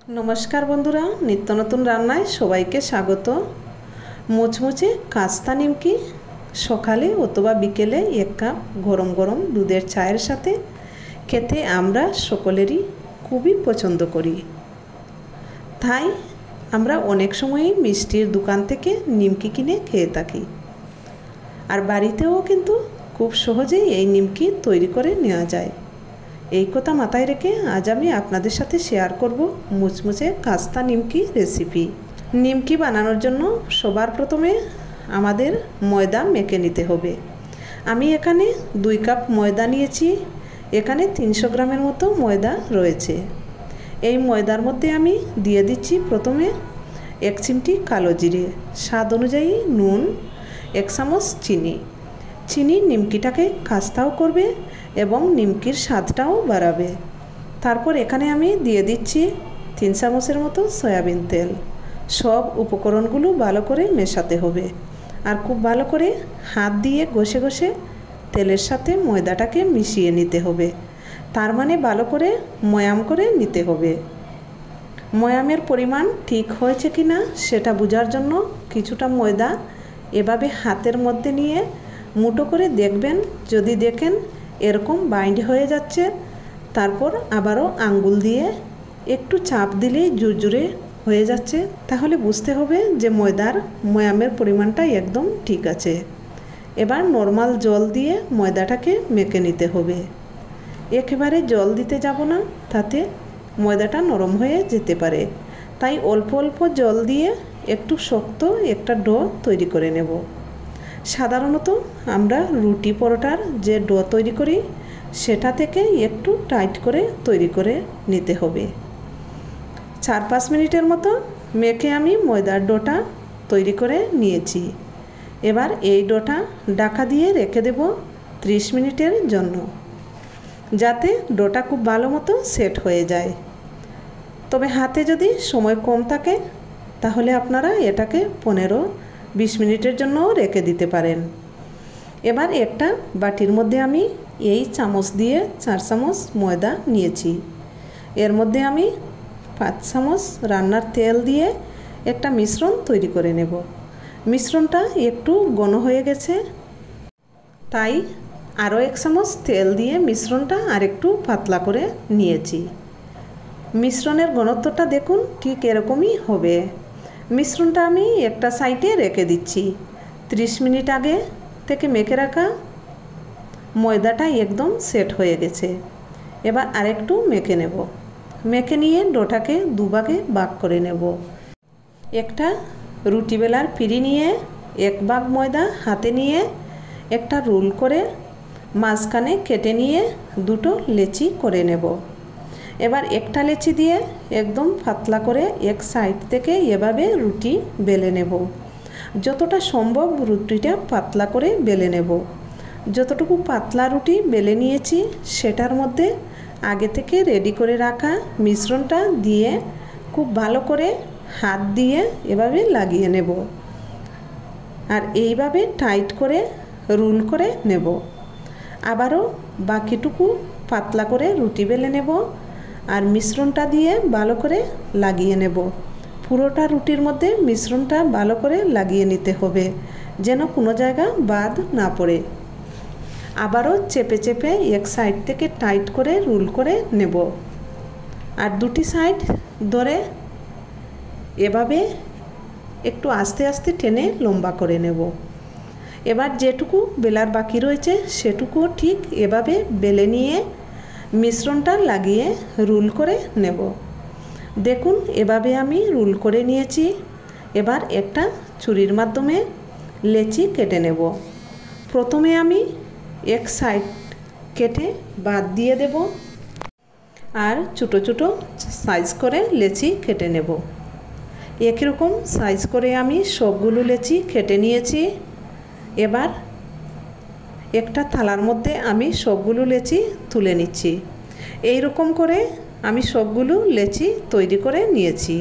नमस्कार बंधुरा नित्य नतून रान्नाय सबाइके स्वागत। मुचमुचे कास्ता निमकी सकाले अथवा बिकेले एक कप गरम गरम दूधेर चायेर साथे खेते आमरा सकलेरই खूबই पछंद करी। ताई आमरा अनेक समय मिष्टिर दुकान थेके निमकी किने खेये थाकी और बाड़ीतेও किन्तु खूब सहजेই এই निमकी तैरी करे नेওয়া যায়। এই কথা মাথায় রেখে আজ আমি আপনাদের সাথে শেয়ার করব মুচমুচে কাস্তা নিমকি রেসিপি। নিমকি বানানোর জন্য সবার প্রথমে আমাদের ময়দা মেখে নিতে হবে। আমি এখানে 2 কাপ ময়দা নিয়েছি। এখানে 300 গ্রামের মতো ময়দা রয়েছে। এই ময়দার মধ্যে আমি দিয়ে দিচ্ছি প্রথমে 1 চিমটি কালো জিরে, স্বাদ অনুযায়ী নুন, 1 চামচ চিনি। চিনি নিমকিটাকে খাস্তাও করবে এবং নিমকির স্বাদটাও বাড়াবে। তারপর এখানে আমি দিয়ে দিচ্ছি 3 চামচের মতো সয়াবিন তেল। সব উপকরণগুলো ভালো করে মেশাতে হবে আর খুব ভালো করে হাত দিয়ে ঘষে ঘষে তেলের সাথে ময়দাটাকে মিশিয়ে নিতে হবে। তার মানে ভালো করে ময়াম করে নিতে হবে। ময়ামের পরিমাণ ঠিক হয়েছে কিনা সেটা বোঝার জন্য কিছুটা ময়দা এভাবে হাতের মধ্যে নিয়ে মুঠো করে দেখবেন। যদি দেখেন এরকম বাইন্ড হয়ে যাচ্ছে তারপর আবারও আঙ্গুল দিয়ে একটু চাপ দিলেই জুরজুরে হয়ে যাচ্ছে, তাহলে বুঝতে হবে যে ময়দার ময়ামের পরিমাণটা একদম ঠিক আছে। এবার নরমাল জল দিয়ে ময়দাটাকে মেখে নিতে হবে। একেবারে জল দিতে যাব না, তাতে ময়দাটা নরম হয়ে যেতে পারে। তাই অল্প অল্প জল দিয়ে একটু শক্ত একটা ডো তৈরি করে নেব। সাধারণত আমরা রুটি পরোটার যে ডো তৈরি করি সেটা থেকে একটু টাইট করে তৈরি করে নিতে হবে। 4-5 মিনিটের মতো মেখে আমি ময়দার ডোটা তৈরি করে নিয়েছি। এবার এই ডোটা ঢাকা দিয়ে রেখে দেব 30 মিনিটের জন্য, যাতে ডোটা খুব ভালো মতো সেট হয়ে যায়। তবে হাতে যদি সময় কম থাকে তাহলে আপনারা এটাকে 15-20 মিনিটের জন্য রেখে দিতে পারেন। এবার একটা বাটির মধ্যে আমি এই চামচ দিয়ে 4 চামচ ময়দা নিয়েছি। এর মধ্যে আমি 5 চামচ রান্নার তেল দিয়ে একটা মিশ্রণ তৈরি করে নেব। মিশ্রণটা একটু ঘন হয়ে গেছে, তাই আরও 1 চামচ তেল দিয়ে মিশ্রণটা আরেকটু পাতলা করে নিয়েছি। মিশ্রণের ঘনত্বটা দেখুন ঠিক এরকমই হবে। মিশ্রণটা আমি একটা সাইডে রেখে দিচ্ছি। 30 মিনিট আগে থেকে মেখে রাখা ময়দাটা একদম সেট হয়ে গেছে। এবার আরেকটু মেখে নেব। মেখে নিয়ে ডোটাকে দুভাগে ভাগ করে নেব। একটা রুটি বেলার পিঁড়ি নিয়ে 1 ভাগ ময়দা হাতে নিয়ে একটা রোল করে মাঝখানে কেটে নিয়ে দুটো লেচি করে নেব। এবার একটা লেচি দিয়ে একদম পাতলা করে এক সাইড থেকে এভাবে রুটি বেলে নেব। যতটা সম্ভব রুটিটা পাতলা করে বেলে নেব। যতটুকু পাতলা রুটি বেলে নিয়েছি সেটার মধ্যে আগে থেকে রেডি করে রাখা মিশ্রণটা দিয়ে খুব ভালো করে হাত দিয়ে এভাবে লাগিয়ে নেব আর এইভাবে টাইট করে রোল করে নেব। আবারও বাকিটুকু পাতলা করে রুটি বেলে নেব আর মিশ্রণটা দিয়ে ভালো করে লাগিয়ে নেব। পুরোটা রুটির মধ্যে মিশ্রণটা ভালো করে লাগিয়ে নিতে হবে যেন কোনো জায়গা বাদ না পড়ে। আবারও চেপে চেপে এক সাইড থেকে টাইট করে রোল করে নেব আর দুটি সাইড ধরে এভাবে একটু আস্তে আস্তে টেনে লম্বা করে নেব। এবার যেটুকু বেলার বাকি রয়েছে সেটুকুও ঠিক এভাবে বেলে নিয়ে মিশ্রণটা লাগিয়ে রোল করে নেব। দেখুন এভাবে আমি রোল করে নিয়েছি। এবার একটা ছুরির মাধ্যমে লেচি কেটে নেব। প্রথমে আমি এক সাইড কেটে বাদ দিয়ে দেব আর ছোটো ছোটো সাইজ করে লেচি কেটে নেব। একই রকম সাইজ করে আমি সবগুলো লেচি কেটে নিয়েছি। এবার একটা থালার মধ্যে আমি সবগুলো লেচি তুলে নিচ্ছি। এই রকম করে আমি সবগুলো লেচি তৈরি করে নিয়েছি।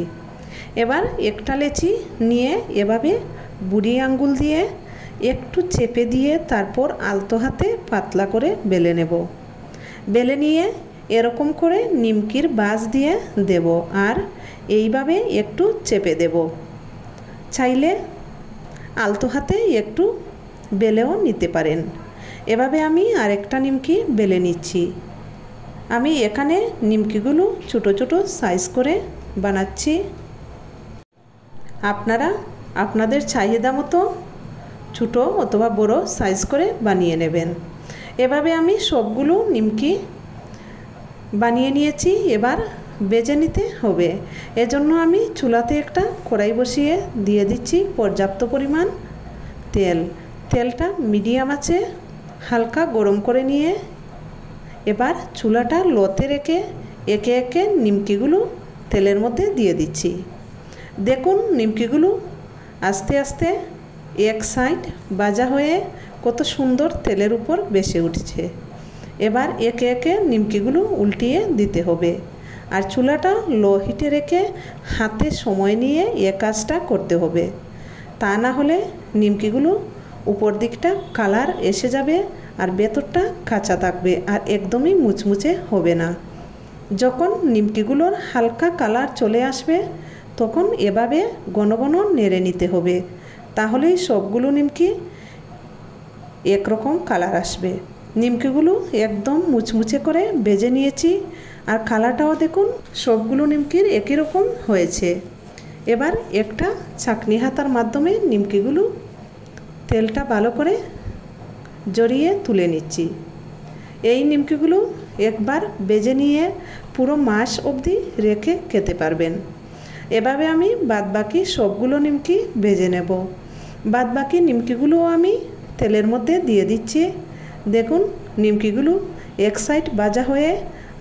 এবার একটা লেচি নিয়ে এভাবে বুড়ি আঙ্গুল দিয়ে একটু চেপে দিয়ে তারপর আলতো হাতে পাতলা করে বেলে নেব। বেলে নিয়ে এরকম করে নিমকির বাজ দিয়ে দেব আর এইভাবে একটু চেপে দেব। চাইলে আলতো হাতে একটু বেলেও নিতে পারেন। এভাবে আমি আরেকটা নিমকি বেলে নিচ্ছি। আমি এখানে নিমকিগুলো ছোটো ছোটো সাইজ করে বানাচ্ছি। আপনারা আপনাদের চাহিদা মতো ছোটো অথবা বড় সাইজ করে বানিয়ে নেবেন। এভাবে আমি সবগুলো নিমকি বানিয়ে নিয়েছি। এবার ভেজে নিতে হবে। এজন্য আমি চুলাতে একটা কড়াই বসিয়ে দিয়ে দিচ্ছি পর্যাপ্ত পরিমাণ তেল। তেলটা মিডিয়াম আঁচে হালকা গরম করে নিয়ে এবার চুলাটা লোতে রেখে একে একে নিমকিগুলো তেলের মধ্যে দিয়ে দিচ্ছি। দেখুন নিমকিগুলো আস্তে আস্তে এক সাইড ভাজা হয়ে কত সুন্দর তেলের উপর ভেসে উঠছে। এবার একে একে নিমকিগুলো উল্টিয়ে দিতে হবে আর চুলাটা লো হিটে রেখে হাতে সময় নিয়ে এ কাজটা করতে হবে। তা না হলে নিমকিগুলো উপর দিকটা কালার এসে যাবে আর ভেতরটা কাঁচা থাকবে আর একদমই মুচমুচে হবে না। যখন নিমকিগুলোর হালকা কালার চলে আসবে তখন এভাবে ঘন ঘন নেড়ে নিতে হবে, তাহলেই সবগুলো নিমকি একরকম কালার আসবে। নিমকিগুলো একদম মুচমুচে করে ভেজে নিয়েছি আর কালারটাও দেখুন সবগুলো নিমকির একই রকম হয়েছে। এবার একটা ছাঁকনি হাতার মাধ্যমে নিমকিগুলো তেলটা ভালো করে জড়িয়ে তুলে নিচ্ছি। এই নিমকিগুলো একবার ভেজে নিয়ে পুরো মাস অবধি রেখে খেতে পারবেন। এভাবে আমি বাদবাকি সবগুলো নিমকি ভেজে নেব। বাদবাকি নিমকিগুলোও আমি তেলের মধ্যে দিয়ে দিচ্ছি। দেখুন নিমকিগুলো এক সাইড ভাজা হয়ে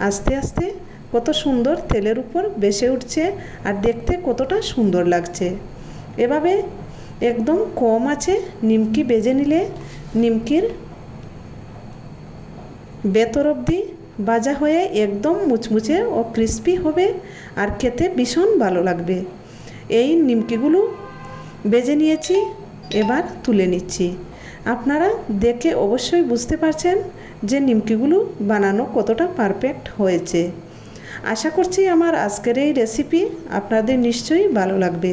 আস্তে আস্তে কত সুন্দর তেলের উপর ভেসে উঠছে আর দেখতে কতটা সুন্দর লাগছে। এভাবে একদম কম আছে নিমকি ভেজে নিলে নিমকির ভেতর অবধি ভাজা হয়ে একদম মুচমুচে ও ক্রিস্পি হবে আর খেতে ভীষণ ভালো লাগবে। এই নিমকিগুলো ভেজে নিয়েছি, এবার তুলে নিচ্ছি। আপনারা দেখে অবশ্যই বুঝতে পারছেন যে নিমকিগুলো বানানো কতটা পারফেক্ট হয়েছে। আশা করছি আমার আজকের এই রেসিপি আপনাদের নিশ্চয়ই ভালো লাগবে।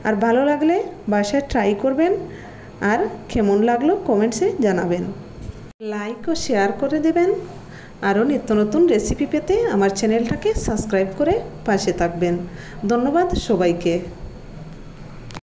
আর ভালো লাগলে বাসায় ট্রাই করবেন আর কেমন লাগলো কমেন্টসে জানাবেন। লাইক ও শেয়ার করে দেবেন। আরও নিত্য নতুন রেসিপি পেতে আমার চ্যানেলটাকে সাবস্ক্রাইব করে পাশে থাকবেন। ধন্যবাদ সবাইকে।